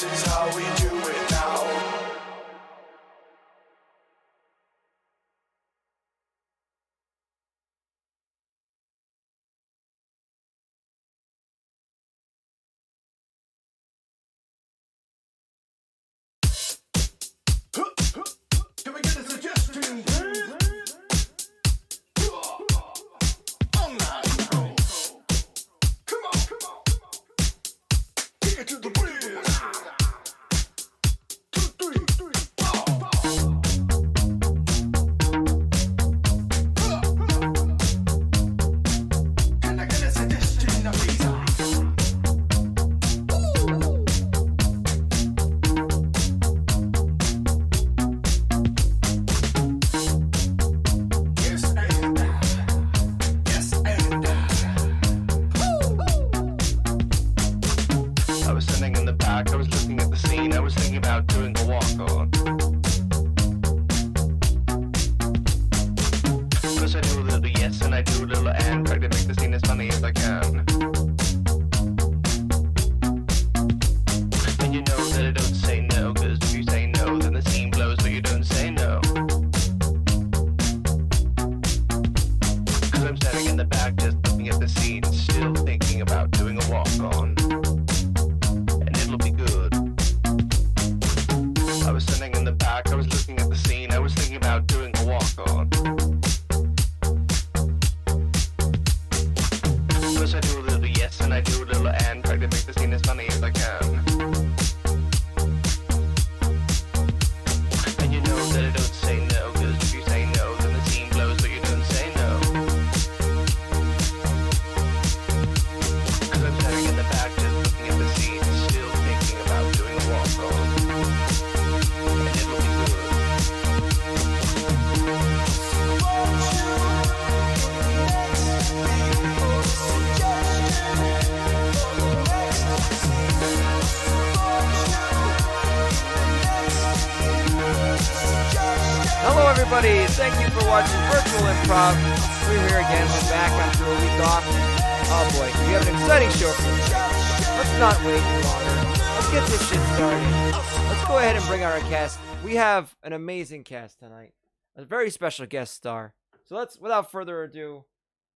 This is how we do it now. Can we get a suggestion, please? On that roll. Come on. Take it to the bridge. 2, 3, 4. Can I get a suggestion, please? I was sitting in the back, I was looking at the scene, I was thinking about doing a walk-on. Cause I do a little yes and I do a little and, try to make the scene as funny as I can. And you know that I don't say no, cause if you say no, then the scene blows, but you don't say no. Cause I'm standing in the back just looking at the scene, still thinking about doing a walk-on. It'll be good. I was sitting in the back, I was looking at the scene, I was thinking about doing a walk-on. Cause I do a little yes and I do a little and, try to make the scene as funny as I can. And you know that I don't say no, cause if you say no, then the scene blows, but you don't say no. Cause I'm standing in the back just looking at the scene, still thinking about doing a walk-on. And it'll be good. Hello, everybody. Thank you for watching Virtual Improv. We're here again. We're back after a week off. Oh boy, we have an exciting show for you tonight. Let's not wait any longer. Let's get this shit started. Let's go ahead and bring our cast. We have an amazing cast tonight. A very special guest star. So let's, without further ado,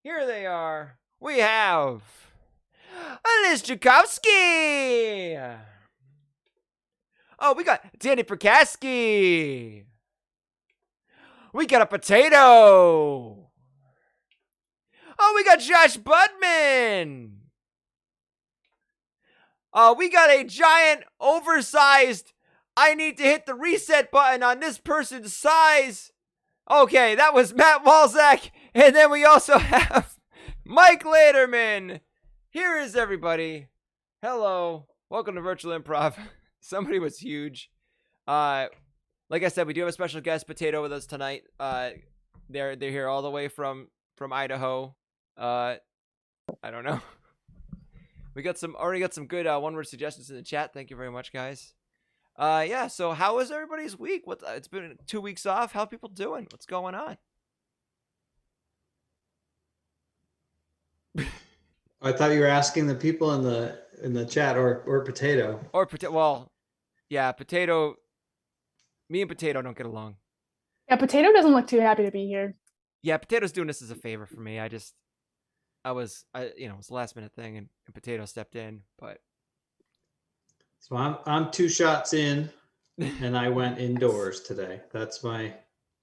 here they are. We have Liz Tchaikovsky. Oh, we got Danny Prakaski. We got a potato. Oh, we got Josh Budman. We got a giant, oversized, I need to hit the reset button on this person's size. Okay, that was Matt Walzak. And then we also have Mike Lederman. Here is everybody. Hello. Welcome to Virtual Improv. Somebody was huge. Like I said, we do have a special guest, Potato, with us tonight. They're here all the way from Idaho. I don't know. We already got some good one-word suggestions in the chat. Thank you very much, guys. Yeah. So how was everybody's week? It's been 2 weeks off. How are people doing? What's going on? I thought you were asking the people in the chat or Potato. Well, yeah, Potato. Me and Potato don't get along. Yeah, Potato doesn't look too happy to be here. Yeah, Potato's doing this as a favor for me. It was a last minute thing, and Potato stepped in, but. So I'm 2 shots in, and I went indoors today. That's for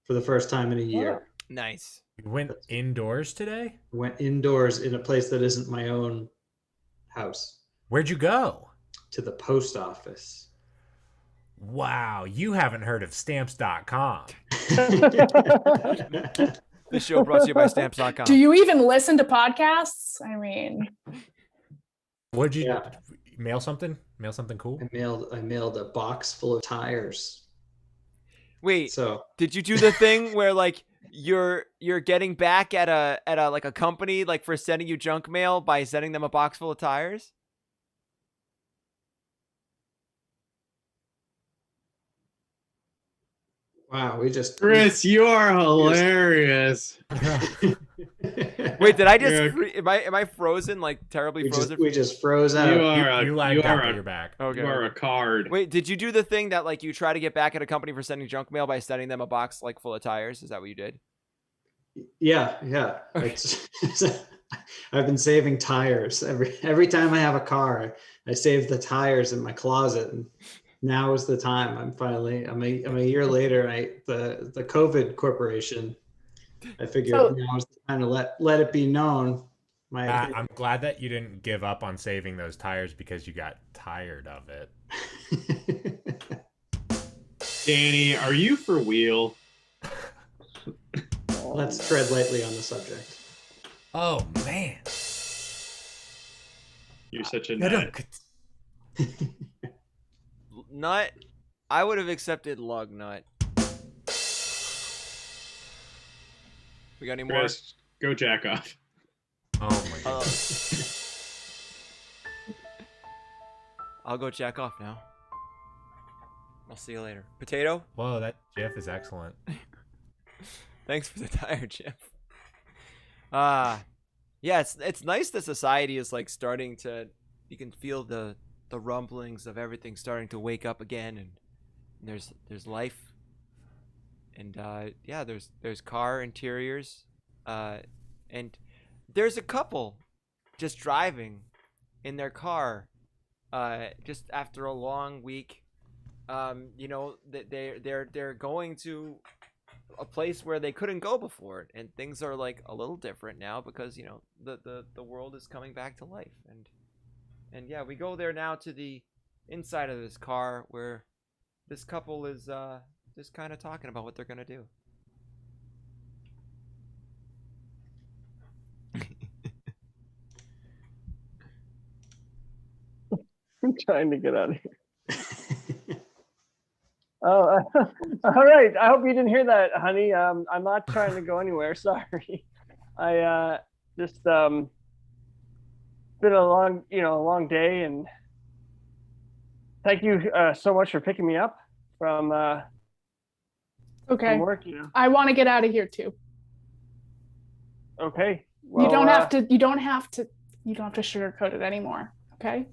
the first time in a year. Nice. You went indoors today? Went indoors in a place that isn't my own house. Where'd you go? To the post office. Wow, you haven't heard of stamps.com. This show brought to you by Stamps.com. Do you even listen to podcasts? I mean, What'd you mail something? Mail something cool? I mailed a box full of tires. Wait, So did you do the thing where like you're getting back at a like a company like for sending you junk mail by sending them a box full of tires? Wow, we just Chris, you are hilarious. Wait, did I just? You're- Am I frozen? Like terribly frozen? we just froze You out. are you a, lagged you out, are but a, you're back. Okay. you are a card. Wait, did you do the thing that like you try to get back at a company for sending junk mail by sending them a box like full of tires? Is that what you did? Yeah. It's, I've been saving tires every time I have a car. I save the tires in my closet, and now is the time. I'm a year later. The COVID corporation. I figured So- now is the time to let it be known. I'm glad that you didn't give up on saving those tires because you got tired of it. Danny, are you for wheel? Let's tread lightly on the subject. Oh man. You're such a nut. Nut. I would have accepted lug nut. We got any more? Chris, go jack off. Oh my god. I'll go jack off now. I'll see you later. Potato? Whoa, that GIF is excellent. Thanks for the tire, Jeff. Yeah, it's nice that society is like starting to. You can feel the rumblings of everything starting to wake up again, and there's life. And yeah, there's car interiors, and there's a couple just driving in their car, just after a long week. You know, they're going to a place where they couldn't go before, and things are like a little different now because you know the world is coming back to life, and yeah, we go there now to the inside of this car where this couple is just kind of talking about what they're gonna do. I'm trying to get out of here. Oh, all right. I hope you didn't hear that, honey. I'm not trying to go anywhere. Sorry. I just been a long day, and thank you so much for picking me up from Okay. from work. I want to get out of here too. Okay. You Well, don't have to. You don't have to sugarcoat it anymore. Okay.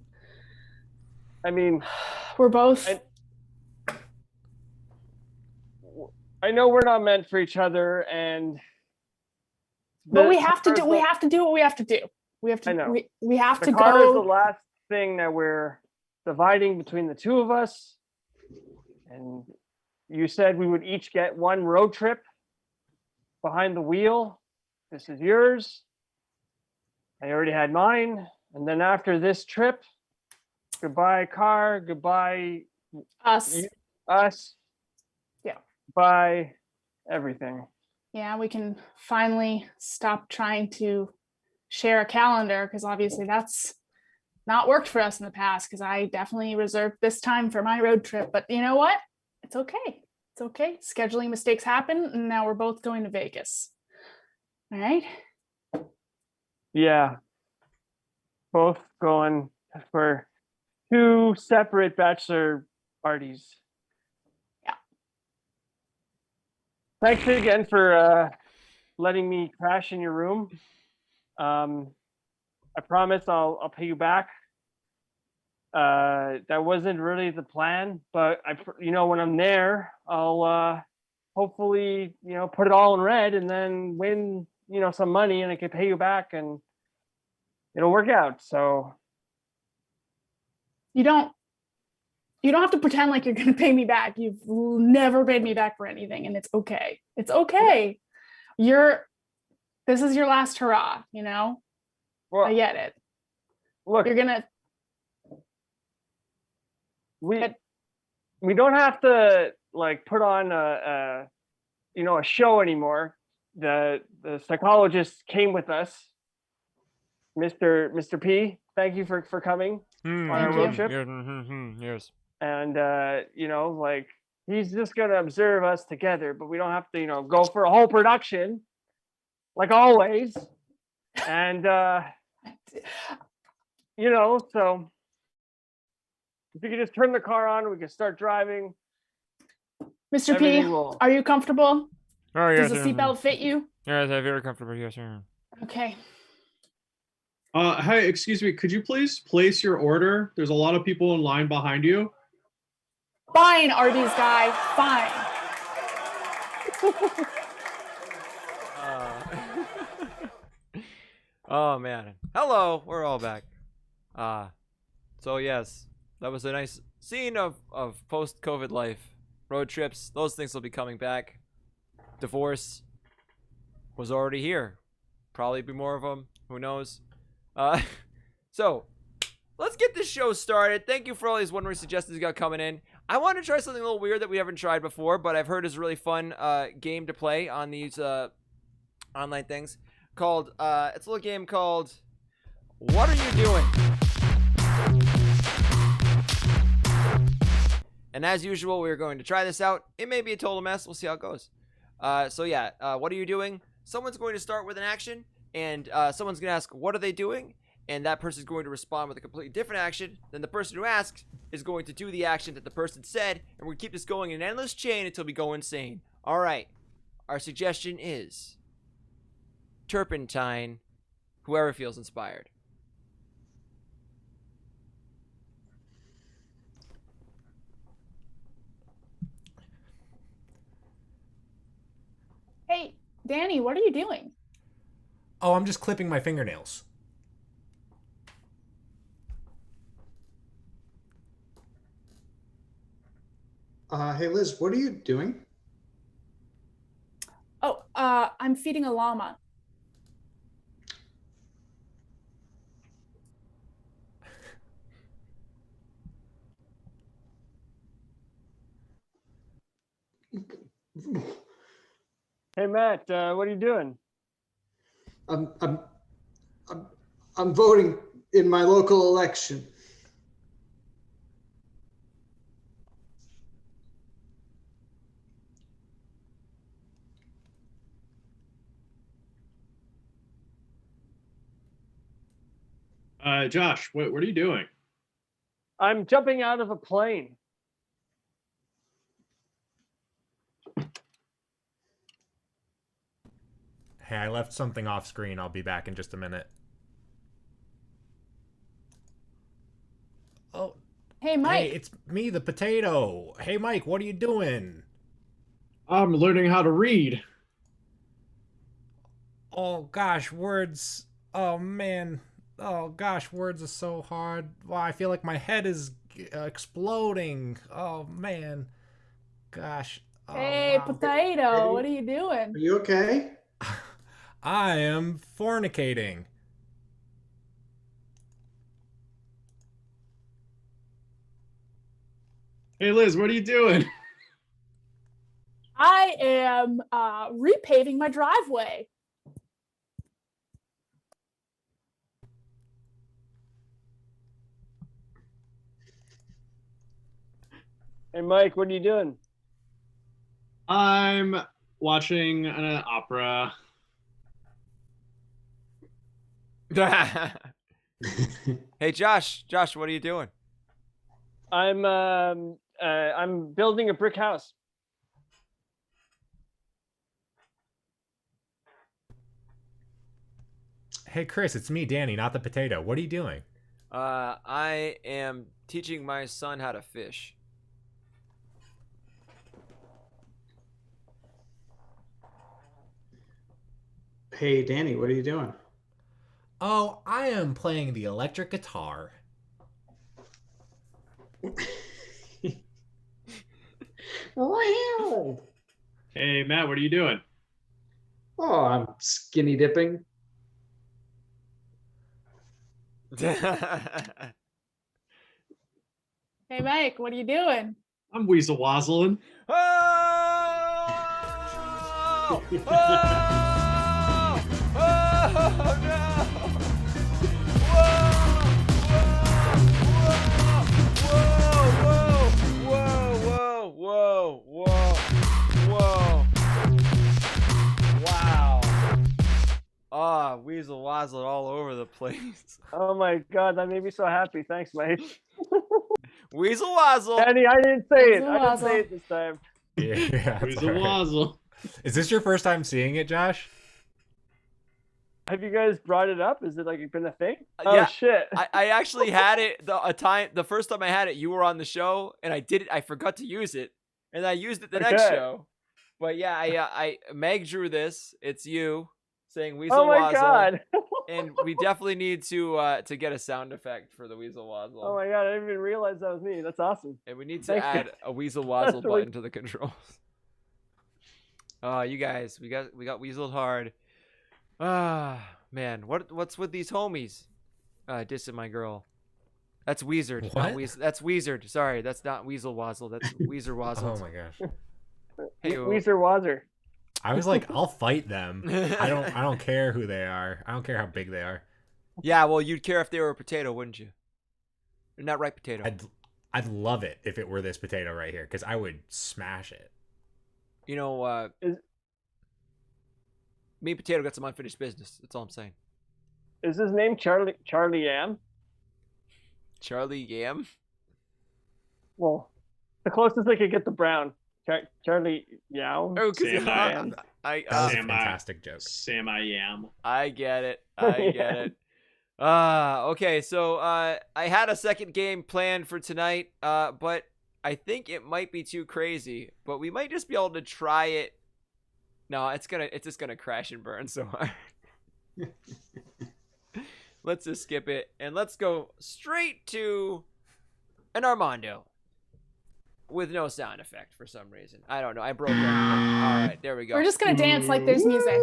I mean, We're both. I know we're not meant for each other, and But we have to do. We have to do what we have to do. We have to. I know. We have the to car is the go. last thing that we're dividing between the two of us. And you said we would each get one road trip behind the wheel. This is yours. I already had mine. And then after this trip, goodbye car, goodbye Us. us. Yeah. Goodbye everything. Yeah, we can finally stop trying to share a calendar because obviously that's not worked for us in the past because I definitely reserved this time for my road trip. But you know what? It's okay. It's okay. Scheduling mistakes happen, and now we're both going to Vegas. All right. Yeah. Both going for 2 separate bachelor parties. Yeah. Thanks again for letting me crash in your room. I promise I'll pay you back. That wasn't really the plan, but when I'm there, I'll hopefully put it all in red and then win some money, and I can pay you back, and it'll work out. So You don't have to pretend like you're going to pay me back. You've never paid me back for anything, and it's okay. It's okay. This is your last hurrah, well, I get it. look, You're gonna. we don't have to put on a show anymore. The psychologist came with us, Mr. P. Thank you for coming on our road trip. Yes. And he's just gonna observe us together, but we don't have to go for a whole production like always. And so if you could just turn the car on, we can start driving. Mr. P, Everything will. are you comfortable? Oh, Does the seatbelt fit you? Yes, I'm very comfortable. Yes, sir. Okay. Hey, excuse me. Could you please place your order? There's a lot of people in line behind you. Fine, Arby's guy. Fine. Oh man. Hello, we're all back. So yes, that was a nice scene of post-COVID life. Road trips, those things will be coming back. Divorce was already here. Probably be more of them. Who knows? So let's get this show started. Thank you for all these wondering suggestions you got coming in. I want to try something a little weird that we haven't tried before, but I've heard is a really fun game to play on these online things. Called it's a little game called What Are You Doing? And as usual, we're going to try this out. It may be a total mess. We'll see how it goes. So yeah, what are you doing? Someone's going to start with an action, and someone's going to ask, what are they doing? And that person's going to respond with a completely different action. Then the person who asks is going to do the action that the person said, and we keep this going in an endless chain until we go insane. All right. Our suggestion is turpentine, whoever feels inspired. Hey, Danny, what are you doing? Oh, I'm just clipping my fingernails. Hey Liz, what are you doing? Oh, I'm feeding a llama. Hey, Matt, what are you doing? I'm I'm I'm voting in my local election. Josh, what are you doing? I'm jumping out of a plane. Hey, I left something off screen. I'll be back in just a minute. Oh, Hey, Mike. hey, it's me, the potato. Hey, Mike, what are you doing? I'm learning how to read. Oh, gosh, words. Oh, man. Oh, gosh, words are so hard. Wow, I feel like my head is exploding. Oh, man. Gosh. Oh, Hey, wow. potato, what are you doing? Are you okay? I am fornicating. Hey, Liz, what are you doing? I am repaving my driveway. Hey, Mike, what are you doing? I'm watching an opera. Hey, Josh, what are you doing? I'm building a brick house. Hey, Chris, it's me, Danny, not the potato. What are you doing? I am teaching my son how to fish. Hey Danny, what are you doing? Oh, I am playing the electric guitar. Wow. Hey, Matt, what are you doing? Oh, I'm skinny dipping. Hey, Mike, what are you doing? I'm weasel wazzling. Oh! Oh! Oh, no! Whoa! Wow! Ah, weasel wazzled all over the place. Oh my God, that made me so happy. Thanks, Mike. Weasel wazzle. Danny, I didn't say it. Weasel I didn't say wazzle. it this time. Yeah, Who's it's a all right. wazzle? Is this your first time seeing it, Josh? Have you guys brought it up? Is it like been a thing? Oh Yeah, shit! I actually had it the first time I had it. You were on the show, and I forgot to use it, and I used it the next Okay. show. But yeah, I Meg drew this. It's you saying Weasel Oh my Wazzle, god! and we definitely need to get a sound effect for the Weasel Wazzle. Oh my god! I didn't even realize that was me. That's awesome. And we need to Thanks, add guys. a Weasel That's Wazzle really- button to the controls. You guys, we got weaseled hard. Man, what's with these homies? Dissing my girl. That's Weezered. Not What? That's Weezered. Sorry, that's not Weasel Wazzle. That's Weezer Wazzle. Oh my gosh. Hey, Weezer Wazzer. I was like, I'll fight them. I don't care who they are. I don't care how big they are. Yeah, well, you'd care if they were a potato, wouldn't you? They're not ripe potato. I'd love it if it were this potato right here, because I would smash it. You know, me and Potato got some unfinished business. That's all I'm saying. Is his name Charlie Yam? Charlie Yam? Well, the closest I could get to Brown. Charlie Yao. Oh, because Sam Yam. I That was a Sam, fantastic joke. Sam I am. I get it. I get it. Okay, so I had a second game planned for tonight, but I think it might be too crazy. But we might just be able to try it. No, it's just gonna crash and burn so hard. Let's just skip it and let's go straight to an Armando with no sound effect for some reason. I don't know. I broke everything. All right, there we go. We're just gonna dance like there's music.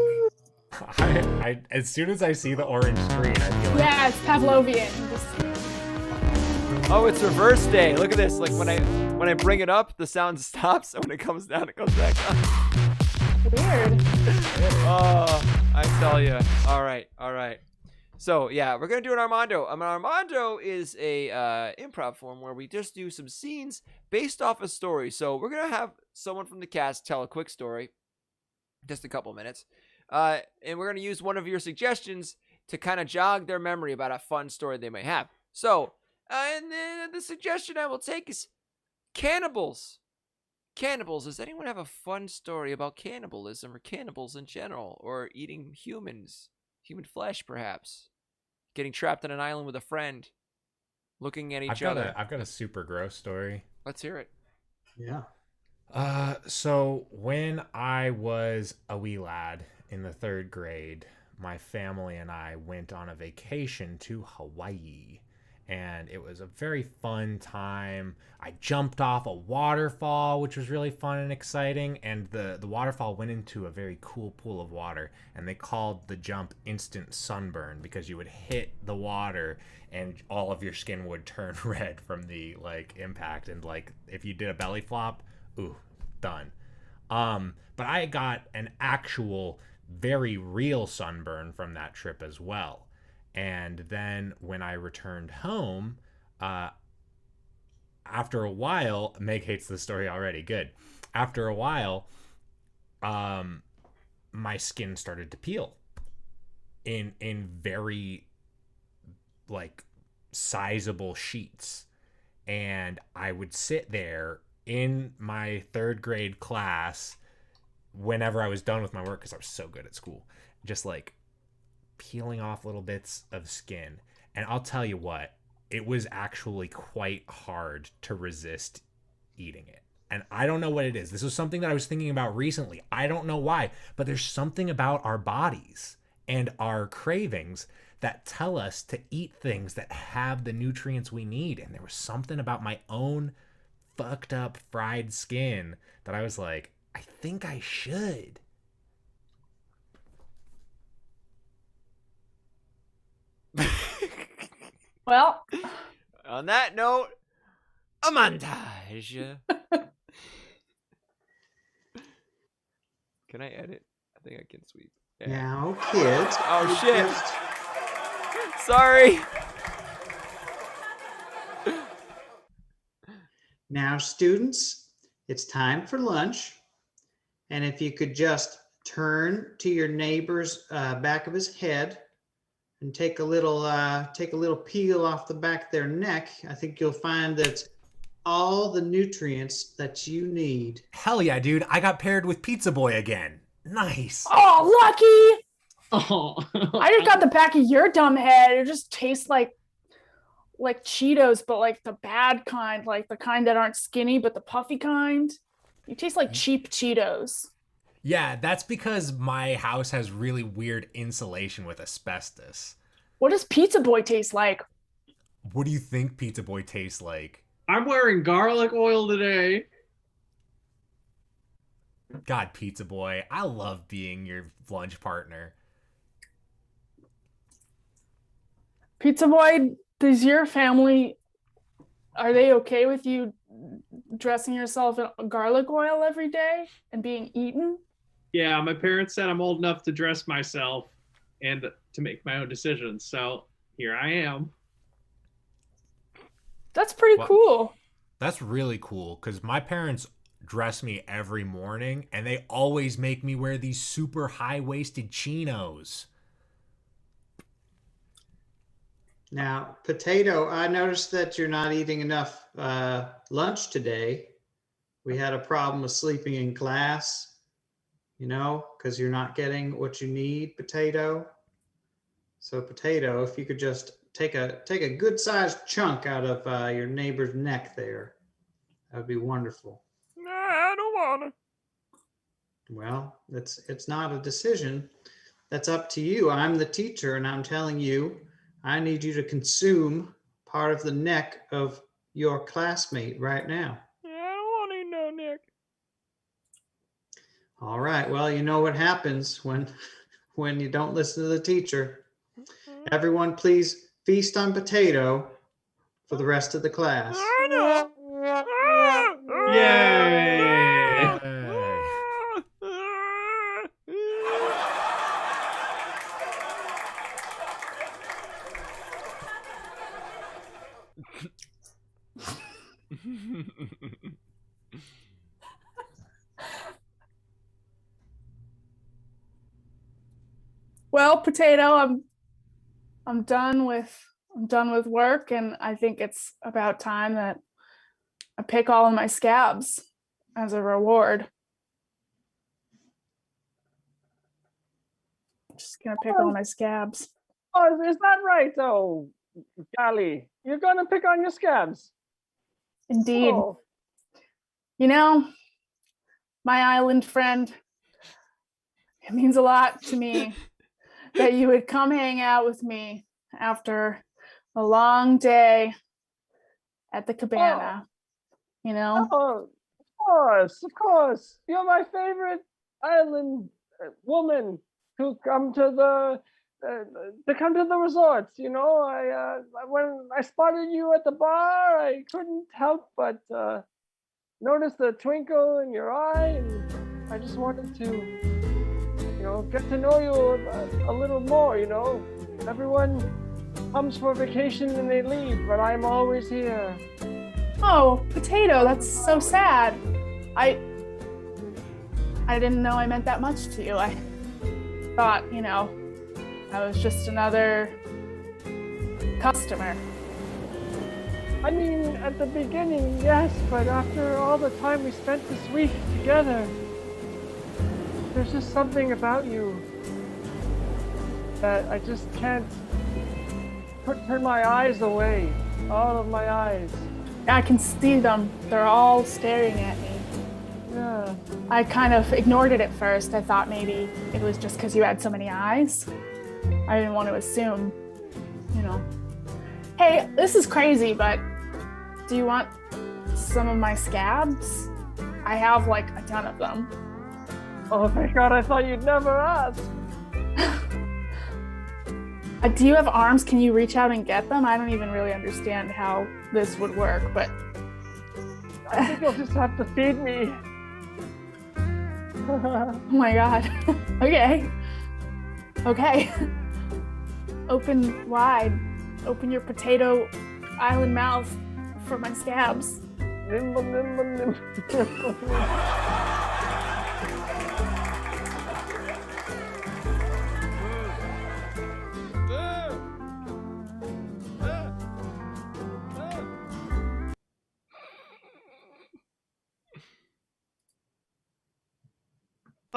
I as soon as I see the orange screen, I feel like Yeah, it's Pavlovian. Oh, it's reverse day. Look at this. Like when I bring it up, the sound stops, and when it comes down, it goes back up. Weird. Oh, I tell you. All right. So yeah, we're gonna do an Armando. Armando is a improv form where we just do some scenes based off a story. So we're gonna have someone from the cast tell a quick story, just a couple minutes, and we're gonna use one of your suggestions to kind of jog their memory about a fun story they may have. So, and then the suggestion I will take is cannibals. Cannibals. Does anyone have a fun story about cannibalism or cannibals in general, or eating humans? Human flesh, perhaps. Getting trapped on an island with a friend. Looking at each other. I've got a super gross story. Let's hear it. Yeah. So when I was a wee lad in the 3rd grade, my family and I went on a vacation to Hawaii. And it was a very fun time. I jumped off a waterfall, which was really fun and exciting. And the waterfall went into a very cool pool of water. And they called the jump instant sunburn because you would hit the water and all of your skin would turn red from the impact. And if you did a belly flop, ooh, done. But I got an actual very real sunburn from that trip as well. And then when I returned home, after a while, Meg hates this story already. Good. After a while, my skin started to peel in very sizable sheets. And I would sit there in my 3rd grade class whenever I was done with my work, because I was so good at school, just peeling off little bits of skin. And I'll tell you what, it was actually quite hard to resist eating it. And I don't know what it is. This was something that I was thinking about recently. I don't know why, but there's something about our bodies and our cravings that tell us to eat things that have the nutrients we need. And there was something about my own fucked up fried skin that I was like, I think I should. Well, On that note, a montage. Can I edit? I think I can sweep. Yeah. Now, kids. Oh, shit. Sorry. Now, students, it's time for lunch. And if you could just turn to your neighbor's back of his head and take a little peel off the back of their neck, I think you'll find that all the nutrients that you need. Hell yeah, dude. I got paired with Pizza Boy again. Nice. Oh, lucky! Oh, I just got the back of your dumb head. It just tastes like Cheetos, but like the bad kind, like the kind that aren't skinny, but the puffy kind. You taste like cheap Cheetos. Yeah, that's because my house has really weird insulation with asbestos. What does Pizza Boy taste like? What do you think Pizza Boy tastes like? I'm wearing garlic oil today. God, Pizza Boy, I love being your lunch partner. Pizza Boy, does your family, are they okay with you dressing yourself in garlic oil every day and being eaten? Yeah, my parents said I'm old enough to dress myself and to make my own decisions. So here I am. That's pretty cool. That's really cool because my parents dress me every morning and they always make me wear these super high-waisted chinos. Now, Potato, I noticed that you're not eating enough lunch today. We had a problem with sleeping in class, because you're not getting what you need, Potato. So, Potato, if you could just take a good-sized chunk out of your neighbor's neck there, that would be wonderful. Nah, I don't wanna. Well, it's not a decision. That's up to you. I'm the teacher, and I'm telling you, I need you to consume part of the neck of your classmate right now. Yeah, I don't want to know, Nick. All right. Well, you know what happens when you don't listen to the teacher. Everyone, please feast on Potato for the rest of the class. I know. Yay! Well, Potato, I'm done with work, and I think it's about time that I pick all of my scabs as a reward. Just gonna pick all my scabs. Oh, is that right? Oh, golly, you're gonna pick on your scabs. Indeed. Oh, My island friend, it means a lot to me that you would come hang out with me after a long day at the cabana. oh, of course. You're my favorite island woman to come to the resorts. When I spotted you at the bar, I couldn't help but notice the twinkle in your eye, and I just wanted to, get to know you a little more. Everyone comes for vacation and they leave, but I'm always here. Oh, Potato, that's so sad. I didn't know I meant that much to you. I thought, I was just another customer. I mean, at the beginning, yes, but after all the time we spent this week together, there's just something about you that I just can't turn my eyes away. All of my eyes. I can see them. They're all staring at me. Yeah. I kind of ignored it at first. I thought maybe it was just because you had so many eyes. I didn't want to assume, Hey, this is crazy, but do you want some of my scabs? I have like a ton of them. Oh my God, I thought you'd never ask. Do you have arms? Can you reach out and get them? I don't even really understand how this would work, but I think you'll just have to feed me. oh my God. Okay. Open wide. Open your potato island mouth for my scabs. Nimble, nimble, nimble.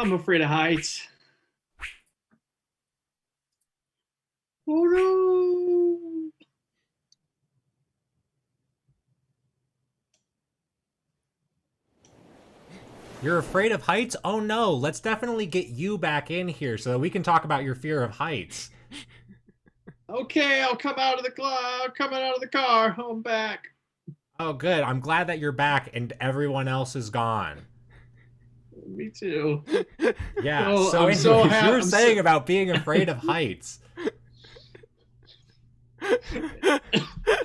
I'm afraid of heights. Oh no. You're afraid of heights? Oh no, let's definitely get you back in here so that we can talk about your fear of heights. Okay, I'll come out of the coming out of the car. I'm back. Oh good, I'm glad that you're back and everyone else is gone. Me too. Yeah, Oh, so I'm so anyways, happy. you were saying about being afraid of heights.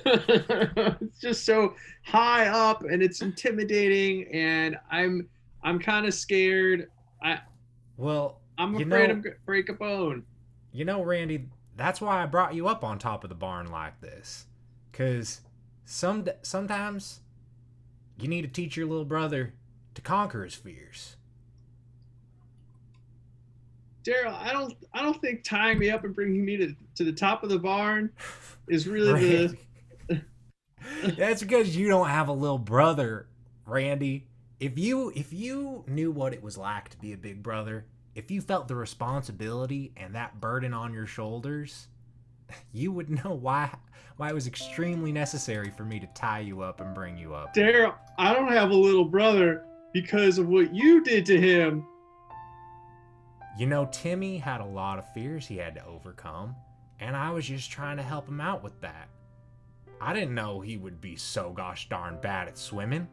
It's just so high up and it's intimidating, and I'm kind of scared. Well, I'm you afraid know, I'm gonna break a bone. you know, Randy, that's why I brought you up on top of the barn like this. Cause sometimes you need to teach your little brother to conquer his fears. Daryl, I don't think tying me up and bringing me to the top of the barn is really Randy. the. That's because you don't have a little brother, Randy. If you knew what it was like to be a big brother, if you felt the responsibility and that burden on your shoulders, you would know why it was extremely necessary for me to tie you up and bring you up. Daryl, I don't have a little brother because of what you did to him. You know, Timmy had a lot of fears he had to overcome, and I was just trying to help him out with that. I didn't know he would be so gosh darn bad at swimming.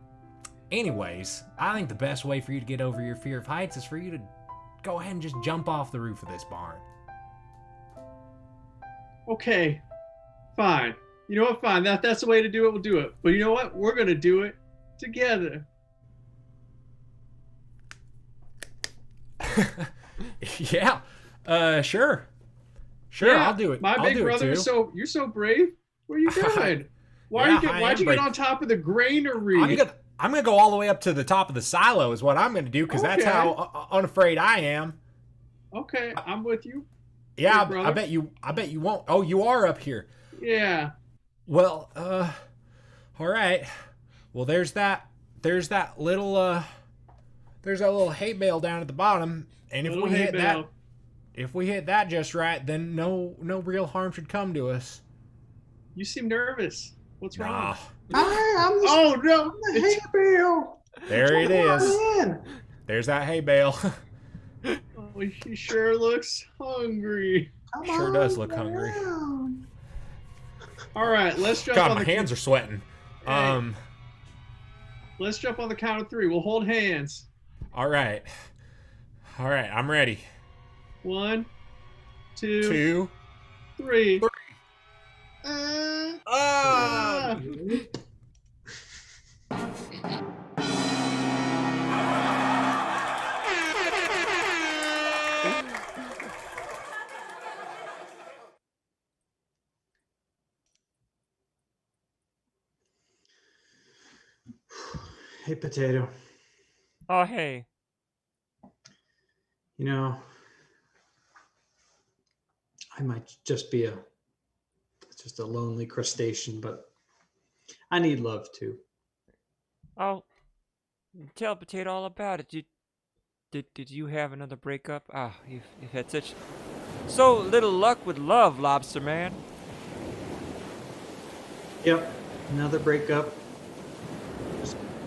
Anyways, I think the best way for you to get over your fear of heights is for you to go ahead and just jump off the roof of this barn. Okay, fine. You know what? Fine. That's the way to do it. We'll do it. But you know what? We're gonna do it together. Yeah, sure, Yeah, I'll do it. My I'll big do brother it is too. you're so brave. What are you doing? Yeah, Why'd you get on top of the granary? I'm gonna go all the way up to the top of the silo is what I'm gonna do because that's Okay. how unafraid I am. Okay, I'm with you. Yeah, Big brother. I bet you won't. Oh, you are up here. Yeah. Well, all right. Well, there's that little hay bale down at the bottom, and Little hay bale. if we hit that just right, then no real harm should come to us. You seem nervous. What's wrong? Nah. Oh no! The hay bale. There it is. Man. There's that hay bale. Oh, he sure looks hungry. Come Sure on does look hungry. down. All right, let's jump God, on my the hands are sweating. Hey. Let's jump on the count of 3. We'll hold hands. All right, I'm ready. 1, 2, 2, 3. 3. Ah! Hey, Potato. Oh, hey. You know, I might just be just a lonely crustacean, but I need love too. Oh, tell Potato all about it. Did you have another breakup? Ah, you've had so little luck with love, Lobster Man. Yep, another breakup.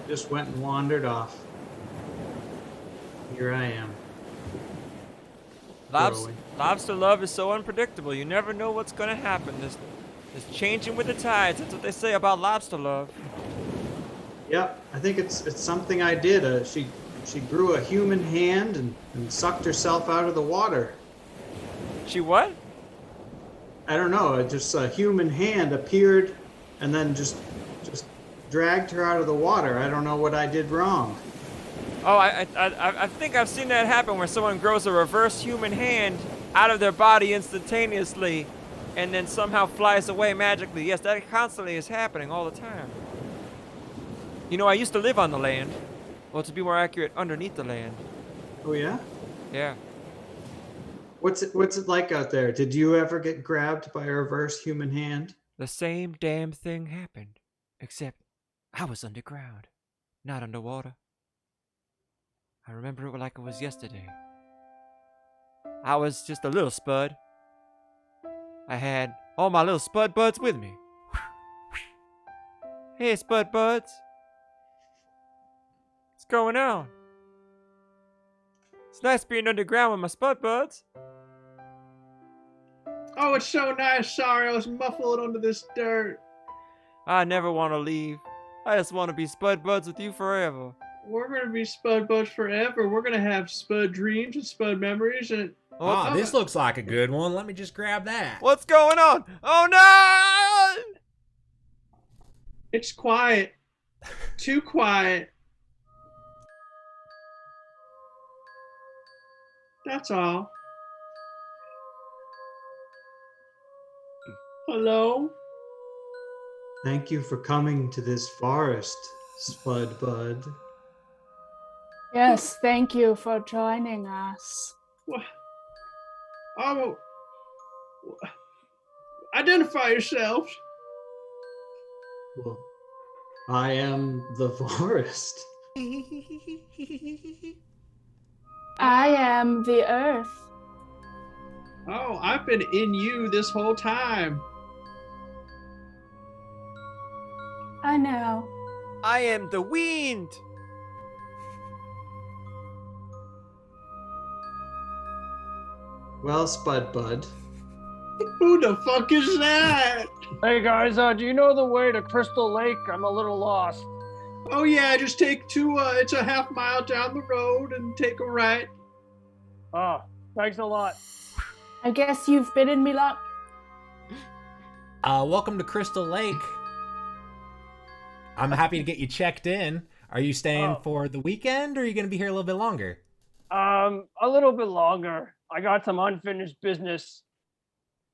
Just went and wandered off. Here I am. Growing. Lobster love is so unpredictable. You never know what's gonna happen. It's changing with the tides. That's what they say about lobster love. Yep, I think it's something I did. She grew a human hand and sucked herself out of the water. She what? I don't know. Just a human hand appeared and then just dragged her out of the water. I don't know what I did wrong. Oh, I think I've seen that happen where someone grows a reverse human hand out of their body instantaneously and then somehow flies away magically. Yes, that constantly is happening all the time. You know, I used to live on the land. Well, to be more accurate, underneath the land. Oh yeah? Yeah. What's it like out there? Did you ever get grabbed by a reverse human hand? The same damn thing happened. Except I was underground, not underwater. I remember it like it was yesterday. I was just a little spud. I had all my little spud buds with me. Hey, spud buds. What's going on? It's nice being underground with my spud buds. Oh, it's so nice. Sorry, I was muffled under this dirt. I never want to leave. I just want to be spud buds with you forever. We're gonna be Spud Buds forever. We're gonna have Spud dreams and Spud memories, and Ah, this looks like a good one. Let me just grab that. What's going on? Oh no! it's quiet. Too quiet. That's all. Hello? Thank you for coming to this forest, Spud Bud. Yes, thank you for joining us. What? Oh, identify yourselves. Well, I am the forest. I am the earth. Oh, I've been in you this whole time. I know. I am the wind. Well, Spud Bud, Who the fuck is that? Hey guys, do you know the way to Crystal Lake? I'm a little lost. Oh yeah, just take it's a half mile down the road and take a right. Oh, thanks a lot. I guess you've bidden me luck. Welcome to Crystal Lake. I'm happy to get you checked in. Are you staying Oh. for the weekend, or are you going to be here a little bit longer? A little bit longer. I got some unfinished business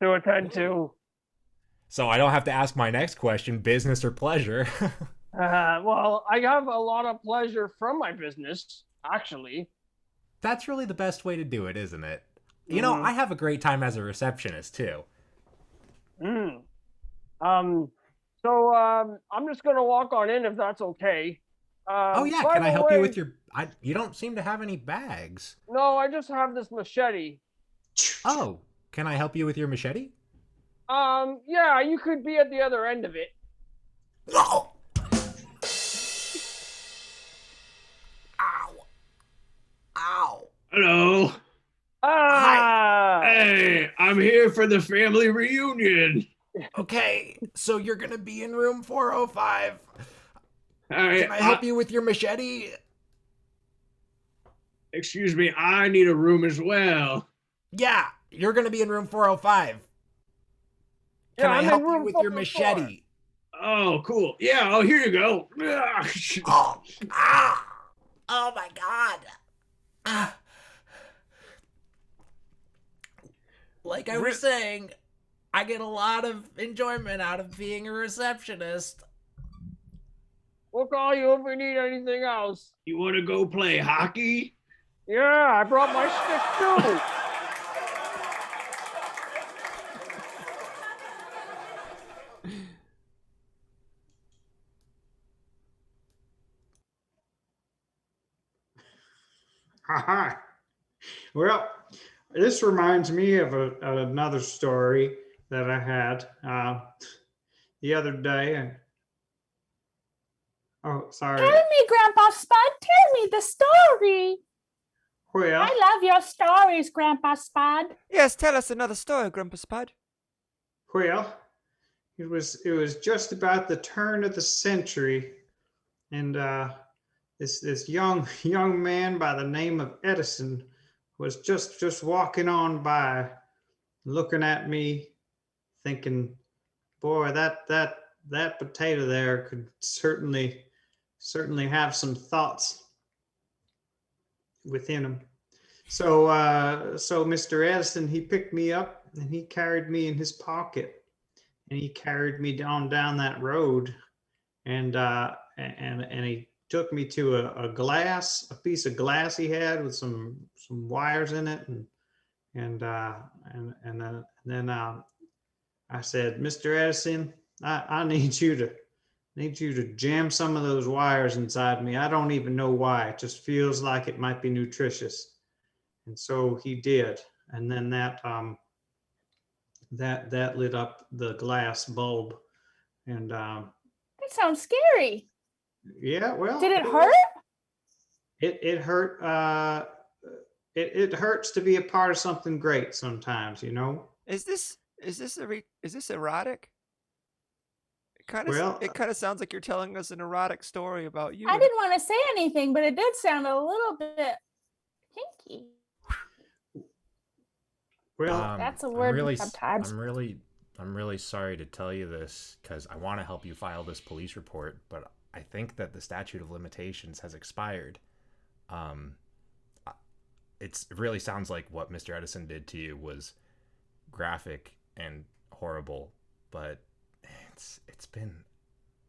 to attend to. So I don't have to ask my next question, business or pleasure. Well, I have a lot of pleasure from my business, actually. That's really the best way to do it, isn't it? You know, I have a great time as a receptionist, too. So I'm just gonna walk on in if that's okay. Oh, yeah, by can I the help you way- with your... you don't seem to have any bags. No, I just have this machete. Oh, can I help you with your machete? Yeah, you could be at the other end of it. Ow! Ow! Hello. Ah! Hey, I'm here for the family reunion. Okay, so you're gonna be in room 405. Hey, Can I help you with your machete? Excuse me, I need a room as well. Yeah, you're gonna be in room 405. Yeah, Can I I'm in help you room with your 404. machete? Oh, cool. Yeah, oh, here you go. Oh, ah! Oh my god. Ah. Like I was saying, I get a lot of enjoyment out of being a receptionist. We'll call you if we need anything else. You want to go play hockey? Yeah, I brought my stick too. Haha. Well, this reminds me of another story that I had the other day. Oh, sorry. Tell me, Grandpa Spud. Tell me the story. Well, I love your stories, Grandpa Spud. Yes, tell us another story, Grandpa Spud. well, it was just about the turn of the century, and this young man by the name of Edison was just walking on by, looking at me, thinking, boy, that potato there could certainly have some thoughts within him. So Mr. Edison, he picked me up and he carried me in his pocket, and he carried me down that road, and he took me to a piece of glass he had with some wires in it, and then I said, Mr. Edison, I need you to jam some of those wires inside me. I don't even know why. It just feels like it might be nutritious. And so he did. and then that lit up the glass bulb, and That sounds scary. yeah, well, Did it hurt? it hurt. It hurts to be a part of something great sometimes, you know. Is this erotic? Well, It kind of sounds like you're telling us an erotic story about you. I didn't want to say anything, but it did sound a little bit kinky. well, That's a word really, sometimes. I'm really sorry to tell you this because I want to help you file this police report, but I think that the statute of limitations has expired. It really sounds like what Mr. Edison did to you was graphic and horrible, but it's been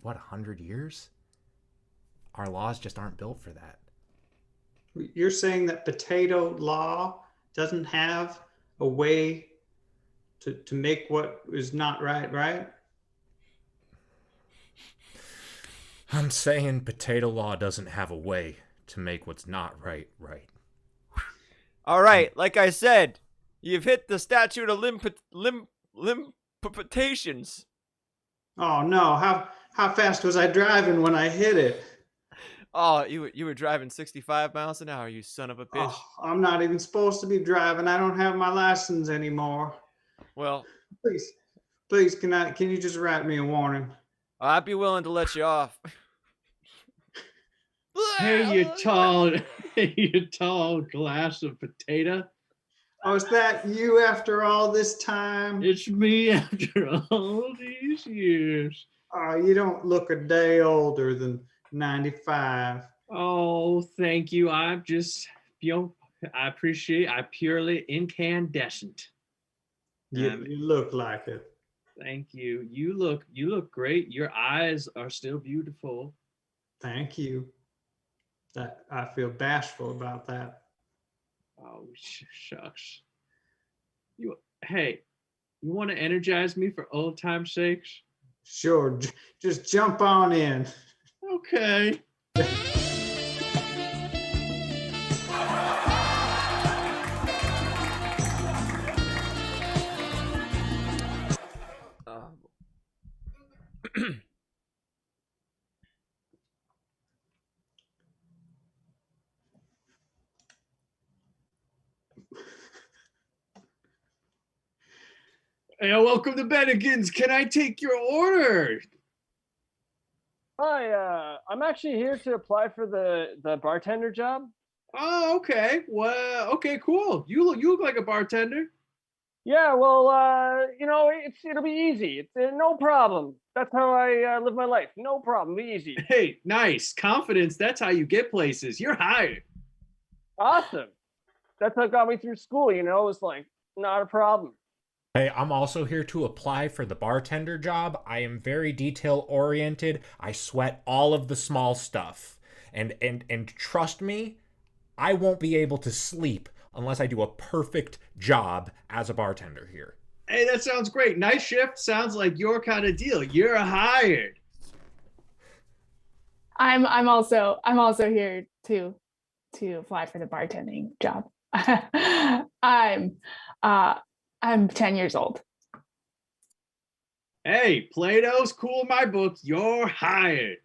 what, 100 years? Our laws just aren't built for that. you're saying that potato law doesn't have a way to make what is not right, right? I'm saying potato law doesn't have a way to make what's not right right. All right, like I said, you've hit the statute of limitations. Oh no, how fast was I driving when I hit it? Oh, you were driving 65 miles an hour, you son of a bitch. Oh, I'm not even supposed to be driving. I don't have my license anymore. Well, Please, can you just write me a warning? I'd be willing to let you off. Hey, you tall glass of potato. Oh, is that you after all this time? It's me after all these years. Oh, you don't look a day older than 95. Oh, thank you. I'm just, I appreciate. I'm purely incandescent. You look like it. Thank you. You look great. Your eyes are still beautiful. Thank you. That I feel bashful about that. Oh, shucks. Hey, you want to energize me for old time's sakes? Sure, just jump on in. Okay. Hey, welcome to Bennigan's. Can I take your order? Hi, I'm actually here to apply for the bartender job. Oh, okay. Well, okay, cool. You look like a bartender. Yeah, well, it'll be easy. It's no problem. That's how I live my life. No problem, be easy. Hey, nice. Confidence, that's how you get places. You're hired. Awesome. That's what got me through school. It was like not a problem. Hey, I'm also here to apply for the bartender job. I am very detail oriented. I sweat all of the small stuff. And trust me, I won't be able to sleep unless I do a perfect job as a bartender here. Hey, that sounds great. Night shift sounds like your kind of deal. You're hired. I'm also here to apply for the bartending job. I'm 10 years old. Hey, Plato's cool in my book. You're hired.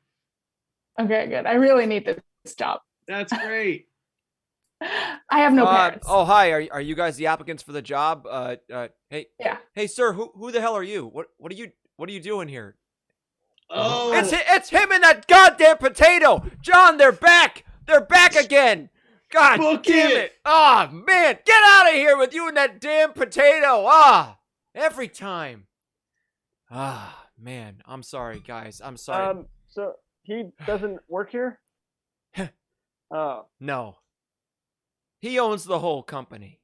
Okay, good. I really need this job. That's great. I have no parents. Oh, hi. Are you guys the applicants for the job? Hey. Yeah. Hey, sir. Who the hell are you? What are you doing here? Oh, It's him and that goddamn potato. John, they're back. They're back again. God Book damn it. it. Ah, man. Get out of here with you and that damn potato. Every time. Man. I'm sorry, guys. I'm sorry. So he doesn't work here? Oh. No. He owns the whole company.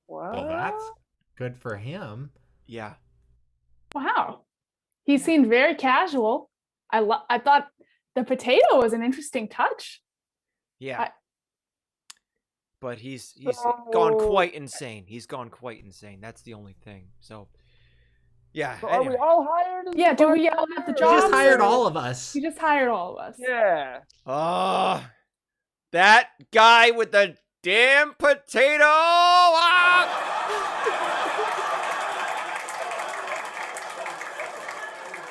Well, that's good for him. Yeah. Wow. He seemed very casual. I thought the potato was an interesting touch. Yeah. But he's gone quite insane. He's gone quite insane. That's the only thing. So, yeah. So are we all hired? Yeah, do we all have the He jobs? just hired all of us. He just hired all of us. Yeah. That guy with the damn potato. Ah!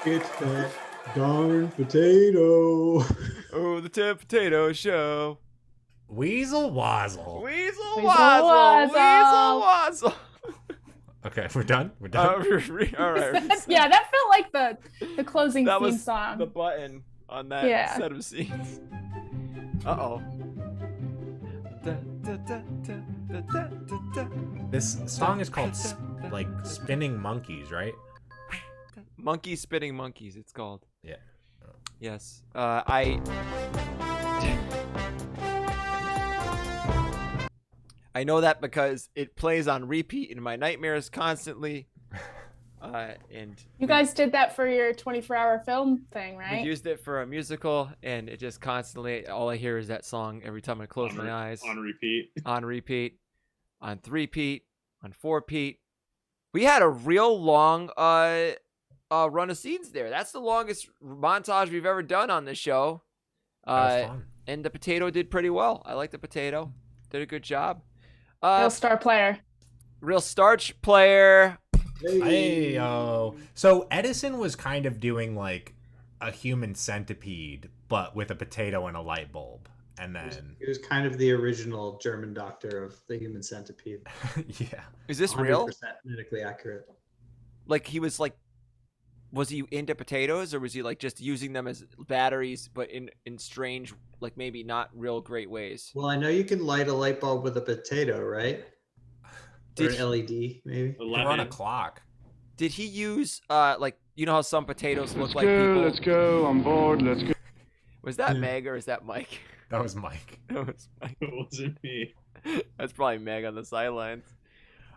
It's that darn potato. Oh, the damn potato show. Weasel Wazzle. Weasel Weasel Wazzle. Wazzle. Weasel Wazzle. Okay, we're done. We're done. All right. Yeah, that felt like the closing That theme was song. the button on that Yeah. set of scenes. Uh-oh. This song is called like Spinning Monkeys, right? Monkey Spinning Monkeys, it's called. Yeah. Yes. I know that because it plays on repeat in my nightmares constantly. And You guys did that for your 24-hour film thing, we right? used it for a musical, and it just constantly, all I hear is that song every time I close my eyes. On repeat. On repeat, on three-peat, on four-peat. We had a real long run of scenes there. That's the longest montage we've ever done on this show. That was fun. And the potato did pretty well. I like the potato. Did a good job. Real star player. Real starch player. Hey, so Edison was kind of doing like a human centipede, but with a potato and a light bulb. And then He was kind of the original German doctor of the human centipede. yeah. Is this real? 100% medically accurate. Like he was like, was he into potatoes, or was he like just using them as batteries, but in strange, like maybe not real great ways? Well, I know you can light a light bulb with a potato, right? Or Did an LED, maybe. Run a clock. Did he use like, you know how some potatoes look like people? Let's go. I'm bored. Let's go. Was that Meg or is that Mike? That was Mike. That was Mike. It wasn't me. That's probably Meg on the sidelines.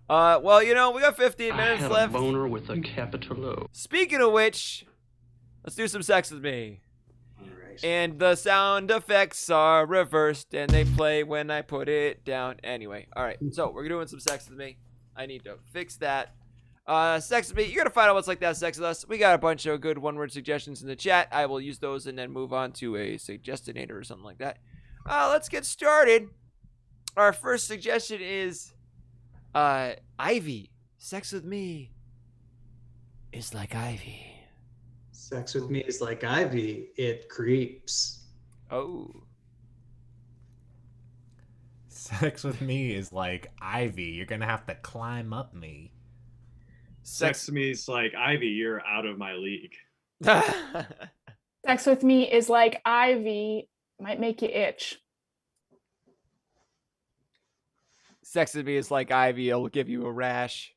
Well, you know, we got 15 minutes left. boner with a capital O. Speaking of which, let's do some sex with me. All right. And the sound effects are reversed and they play when I put it down. Anyway, all right. So we're doing some sex with me. I need to fix that. Sex with me. You're going to find out what's like that sex with us. We got a bunch of good one-word suggestions in the chat. I will use those and then move on to a suggestinator or something like that. Let's get started. Our first suggestion is Ivy. Sex with me is like Ivy. Sex with me is like Ivy. It creeps. Oh. Sex with me is like Ivy. You're gonna have to climb up me. Sex to me is like, Ivy, you're out of my league. Sex with me is like Ivy. Might make you itch. Sex with me is like Ivy. It'll give you a rash.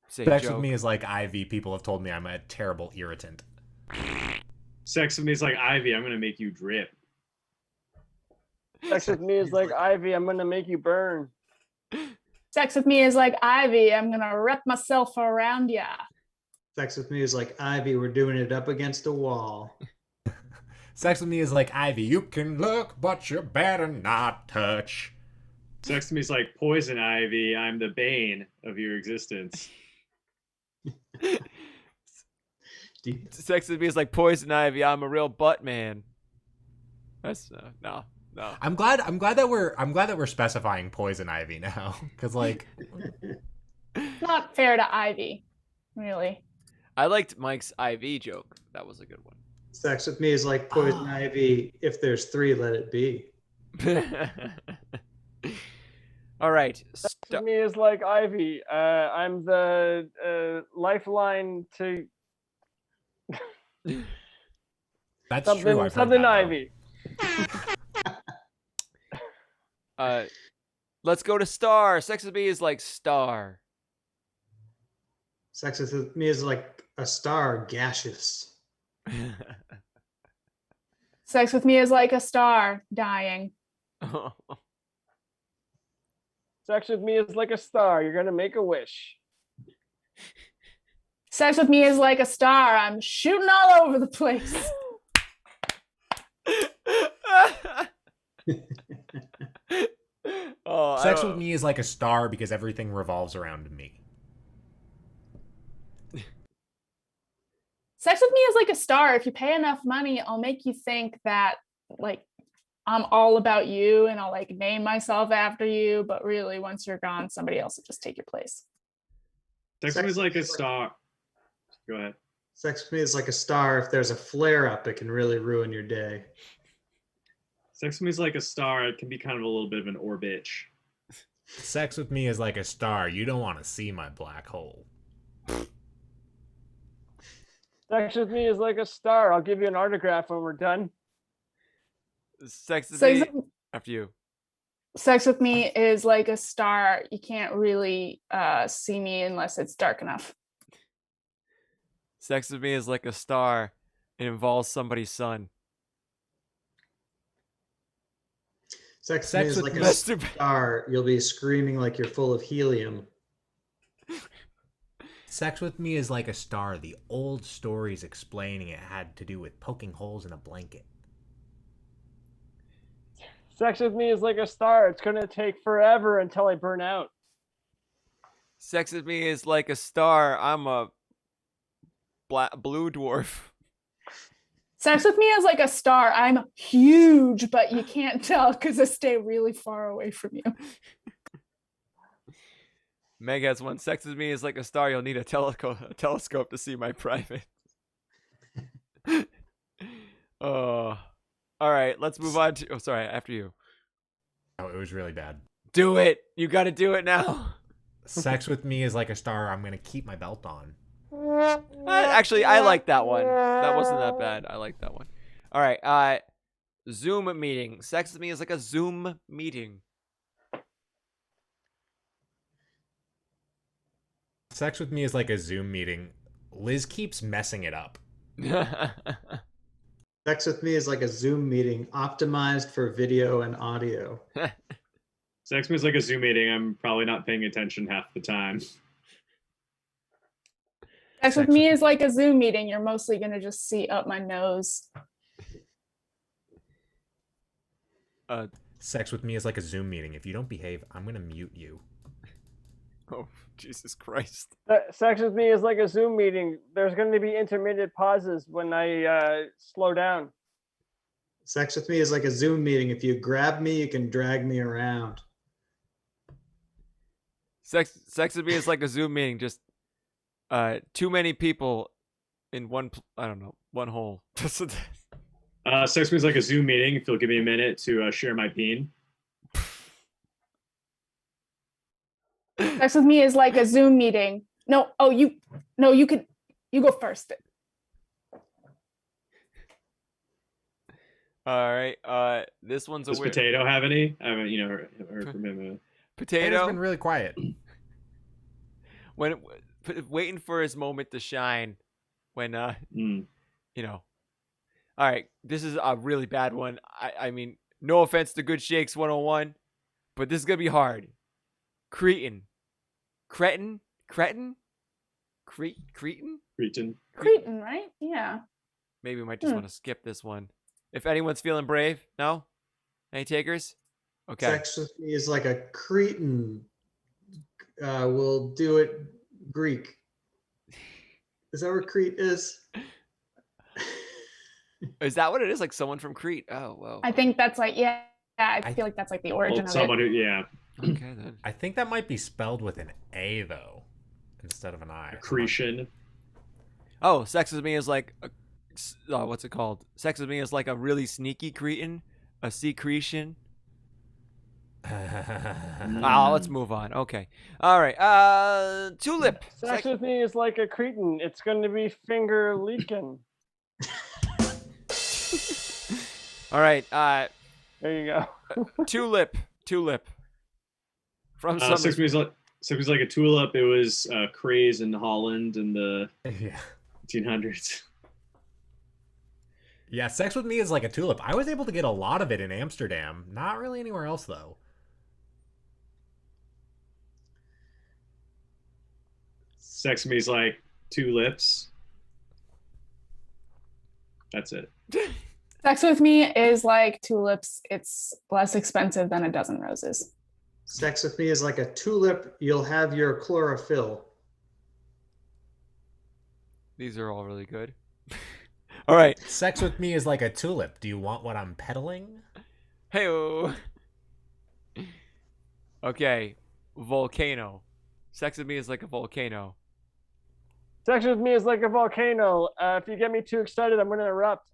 Say Sex joke. with me is like Ivy. People have told me I'm a terrible irritant. Sex with me is like, Ivy, I'm going to make you drip. Sex with me is like Ivy. I'm gonna make you burn. Sex with me is like Ivy. I'm gonna wrap myself around ya. Sex with me is like Ivy. We're doing it up against a wall. Sex with me is like Ivy. You can look, but you better not touch. Sex to me is like poison ivy. I'm the bane of your existence. Sex with me is like poison ivy. I'm a real butt man. That's no. I'm glad that we're specifying poison ivy now, because like It's not fair to Ivy, really. I liked Mike's IV joke. That was a good one. Sex with me is like poison ivy. If there's three, let it be. All right. Sex with me is like Ivy. I'm the lifeline to that's something. true. I've heard Something that, Ivy. Let's go to Star. Sex with me is like Star. Sex with me is like a star, gaseous. Sex with me is like a star dying. Sex with me is like a star. You're gonna make a wish. Sex with me is like a star. I'm shooting all over the place. Sex with me is like a star because everything revolves around me. Sex with me is like a star. If you pay enough money, I'll make you think that like I'm all about you and I'll like name myself after you, but really once you're gone, somebody else will just take your place. Sex with me is like a star. Go ahead. Sex with me is like a star. If there's a flare up, it can really ruin your day. Sex with me is like a star. It can be kind of a little bit of an orbitch. Sex with me is like a star. You don't want to see my black hole. Sex with me is like a star. I'll give you an autograph when we're done. Sex with Sex, me after you. sex with me is like a star. You can't really see me unless it's dark enough. Sex with me is like a star. It involves somebody's son. Sex Sex with me with is me- like a star. You'll be screaming like you're full of helium. Sex with me is like a star. The old stories explaining it had to do with poking holes in a blanket. Sex with me is like a star. It's going to take forever until I burn out. Sex with me is like a star. I'm a blue dwarf. Sex with me is like a star. I'm huge, but you can't tell because I stay really far away from you. Meg has one. Sex with me is like a star. You'll need a telescope to see my private. Oh. All right, let's move on to... Oh, sorry, after you. Oh, it was really bad. Do it. You got to do it now. Sex with me is like a star. I'm going to keep my belt on. Actually, I like that one. That wasn't that bad. I like that one. All right. Zoom meeting. Sex with me is like a Zoom meeting. Sex with me is like a Zoom meeting. Liz keeps messing it up. Sex with me is like a Zoom meeting optimized for video and audio. Sex with me is like a Zoom meeting. I'm probably not paying attention half the time. Sex with me is like a Zoom meeting. You're mostly going to just see up my nose. Sex with me is like a Zoom meeting. If you don't behave, I'm going to mute you. Oh, Jesus Christ. Sex with me is like a Zoom meeting. There's going to be intermittent pauses when I slow down. Sex with me is like a Zoom meeting. If you grab me, you can drag me around. Sex with me is like a Zoom meeting. Just too many people in one hole. Sex with me is like a Zoom meeting. If you'll give me a minute to share my peen. Sex with me is like a Zoom meeting. You go first. All right. This one's a Does weird... Potato have any? I haven't, heard from him. Potato. It's been really quiet. Waiting for his moment to shine. When All right, this is a really bad one. I mean, no offense to Good Shakes 101, but this is gonna be hard. Cretin, right? Yeah. Maybe we might just want to skip this one. If anyone's feeling brave, no? Any takers? Okay. Sex with me is like a Cretan. We'll do it Greek. Is that where Crete is? Is that what it is? Like someone from Crete? Oh, well. I think that's like, I feel like that's like the origin of someone it. who, yeah. Okay, then. I think that might be spelled with an A, though, instead of an I. Accretion. Oh, sex with me is like... what's it called? Sex with me is like a really sneaky Cretan. A secretion. Let's move on. Okay. All right. Tulip. Sex with me is like a Cretan. It's going to be finger leaking. All right. There you go. Tulip. From Sex with me is like a tulip. It was craze in Holland in the 1800s. Yeah, sex with me is like a tulip. I was able to get a lot of it in Amsterdam. Not really anywhere else, though. Sex with me is like two lips. That's it. Sex with me is like tulips. It's less expensive than a dozen roses. Sex with me is like a tulip. You'll have your chlorophyll. These are all really good. All right. Sex with me is like a tulip. Do you want what I'm peddling? Hey. Okay. Volcano. Sex with me is like a volcano. Sex with me is like a volcano. If you get me too excited, I'm going to erupt.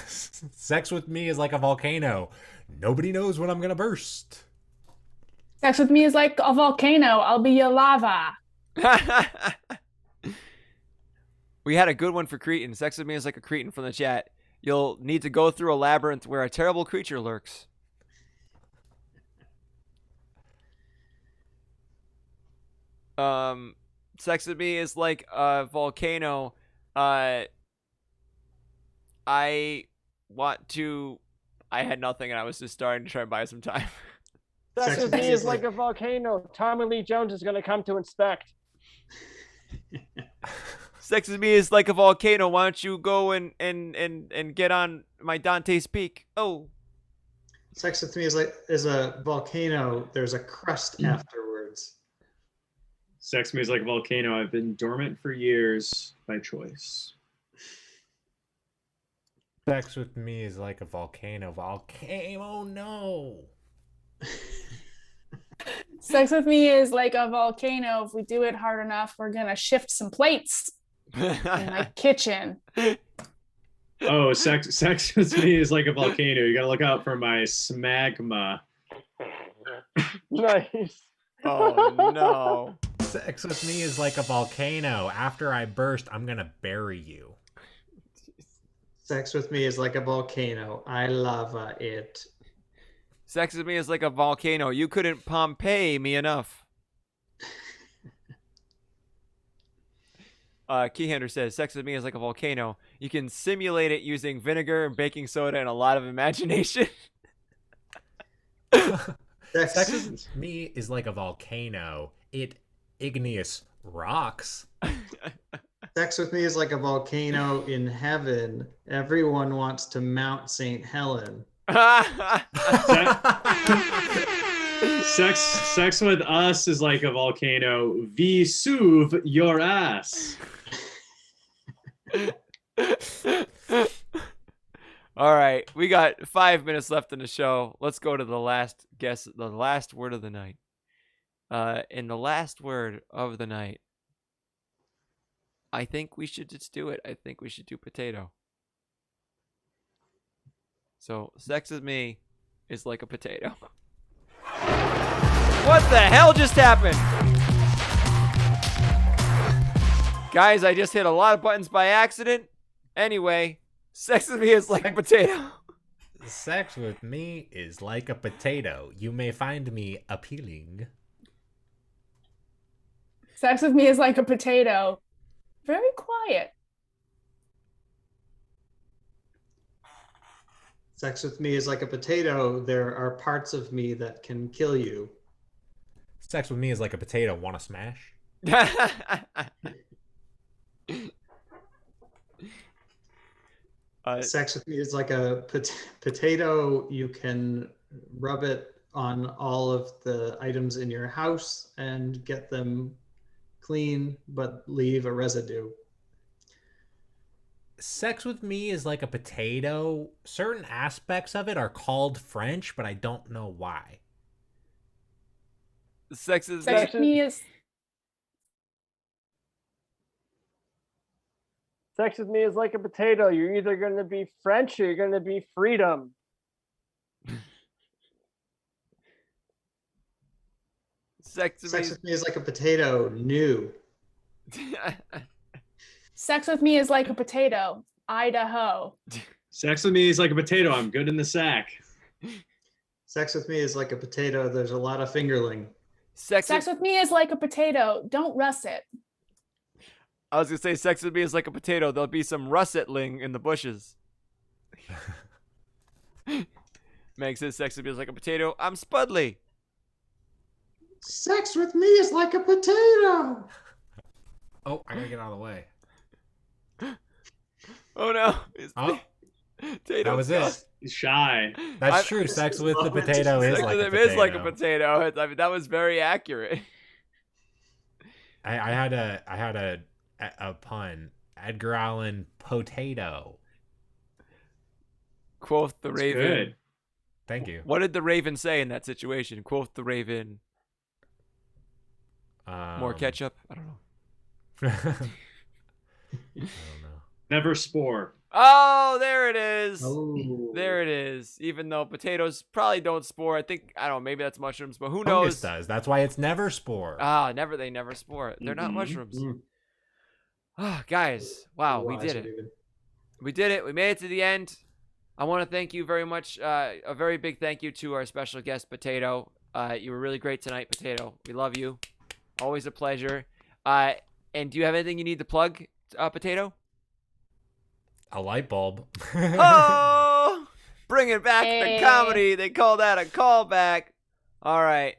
Sex with me is like a volcano. Nobody knows when I'm gonna burst. Sex with me is like a volcano. I'll be your lava. We had a good one for Cretan. Sex with me is like a Cretan from the chat. You'll need to go through a labyrinth where a terrible creature lurks. Sex with me is like a volcano. I had nothing and I was just starting to try and buy some time. Sex with me is like a volcano. Tommy Lee Jones is going to come to inspect. Sex with me is like a volcano. Why don't you go and get on my Dante's Peak? Oh. Sex with me is a volcano. There's a crust afterwards. Sex with me is like a volcano. I've been dormant for years by choice. Sex with me is like a volcano. Volcano, no. Sex with me is like a volcano. If we do it hard enough, we're gonna shift some plates in my kitchen. Oh, sex with me is like a volcano. You gotta look out for my smagma. Nice. Oh no. Sex with me is like a volcano. After I burst, I'm gonna bury you. Sex with me is like a volcano. I lava it. Sex with me is like a volcano. You couldn't Pompeii me enough. Keyhander says, sex with me is like a volcano. You can simulate it using vinegar and baking soda and a lot of imagination. Sex with me is like a volcano. It igneous rocks. Sex with me is like a volcano in heaven. Everyone wants to mount St. Helen. Sex with us is like a volcano. Vesuve your ass. All right, we got 5 minutes left in the show. Let's go to the last guess, the last word of the night. And the last word of the night, I think we should just do it. I think we should do potato. So, sex with me is like a potato. What the hell just happened? Guys, I just hit a lot of buttons by accident. Anyway, sex with me is like a potato. Sex with me is like a potato. You may find me appealing. Sex with me is like a potato. Very quiet. Sex with me is like a potato. There are parts of me that can kill you. Sex with me is like a potato. Wanna smash? Sex with me is like a potato. You can rub it on all of the items in your house and get them clean, but leave a residue. Sex with me is like a potato. Certain aspects of it are called French, but I don't know why. Sex with me is Sex with me is like a potato. You're either going to be French or you're going to be freedom. Sex with me is like a potato. New. sex with me is like a potato. Idaho. Sex with me is like a potato. I'm good in the sack. Sex with me is like a potato. There's a lot of fingerling. Sex with me is like a potato. Don't russet. I was gonna say sex with me is like a potato. There'll be some russetling in the bushes. Meg says sex with me is like a potato. I'm Spudley. Sex with me is like a potato. Oh, I gotta get out of the way. Oh no. That was it. He's shy. That's true. Sex with the potato is like a potato. It is like a potato. I mean, that was very accurate. I had a pun. Edgar Allan Potato. Quoth the Raven. Good. Thank you. What did the Raven say in that situation? Quote the Raven. More ketchup? I don't know. I don't know. Never spore. Oh, there it is. Oh. There it is. Even though potatoes probably don't spore. I don't know, maybe that's mushrooms, but who Fungus knows? does. That's why it's never spore. They never spore. They're not Mhm. mushrooms. Mm. Ah, guys, wow, we Wise did it. Raven. We did it. We made it to the end. I want to thank you very much. A very big thank you to our special guest, Potato. You were really great tonight, Potato. We love you. Always a pleasure. And do you have anything you need to plug, Potato? A light bulb. Oh, bringing back the Hey. comedy. They call that a callback. All right.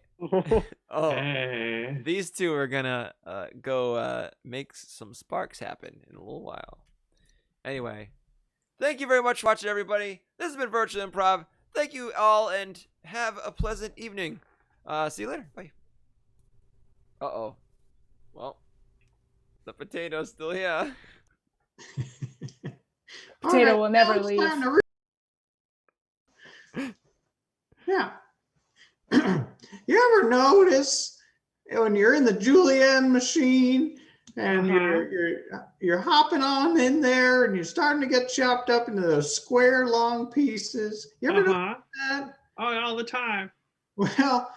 Oh, Hey. these two are gonna go make some sparks happen in a little while. Anyway, thank you very much for watching, everybody. This has been Virtual Improv. Thank you all, and have a pleasant evening. See you later. Bye. Uh-oh. Well, the potato's still here. Potato All will never now it's leave. time to Yeah. You ever notice when you're in the julienne machine and you're hopping on in there and you're starting to get chopped up into those square long pieces? You ever notice that? Oh, all the time. Well,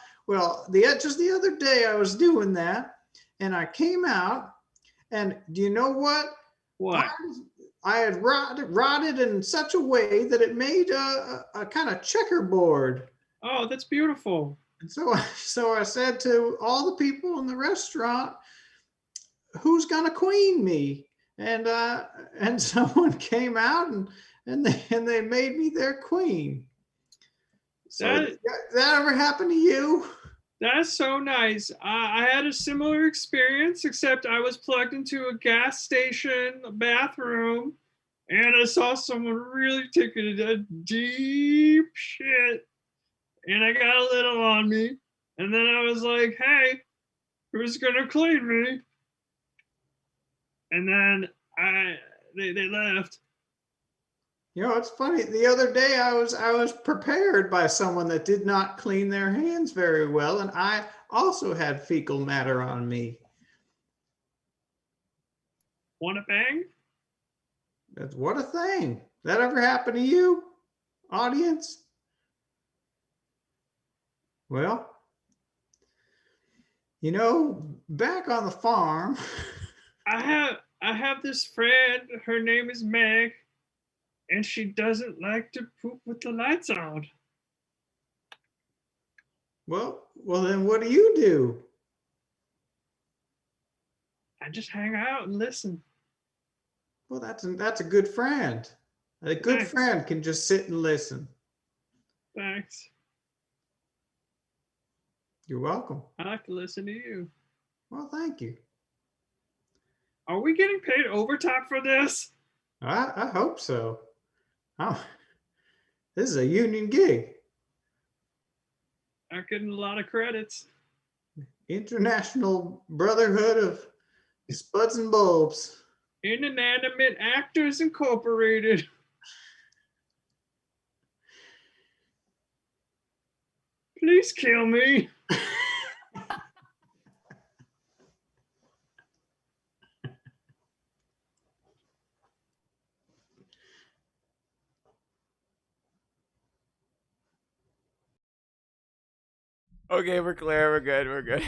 just the other day I was doing that and I came out, and do you know what? What? I had rotted in such a way that it made a kind of checkerboard. Oh, that's beautiful. And so I said to all the people in the restaurant, "Who's gonna queen me?" And someone came out and they made me their queen. So That- that ever happened to you? That's so nice. I had a similar experience, except I was plugged into a gas station bathroom, and I saw someone really taking a deep shit, and I got a little on me, and then I was like, "Hey, who's gonna clean me?" And then they left. You know, it's funny. The other day I was prepared by someone that did not clean their hands very well, and I also had fecal matter on me. Want to bang? What a thing. That ever happened to you, audience? Well, you know, back on the farm. I have this friend. Her name is Meg, and she doesn't like to poop with the lights on. Well, then what do you do? I just hang out and listen. Well, that's a good friend. A good Thanks. friend can just sit and listen. Thanks. You're welcome. I like to listen to you. Well, thank you. Are we getting paid overtime for this? I hope so. Oh, this is a union gig. I'm getting a lot of credits. International Brotherhood of Spuds and Bulbs. Inanimate Actors Incorporated. Please kill me. Okay, we're clear. We're good.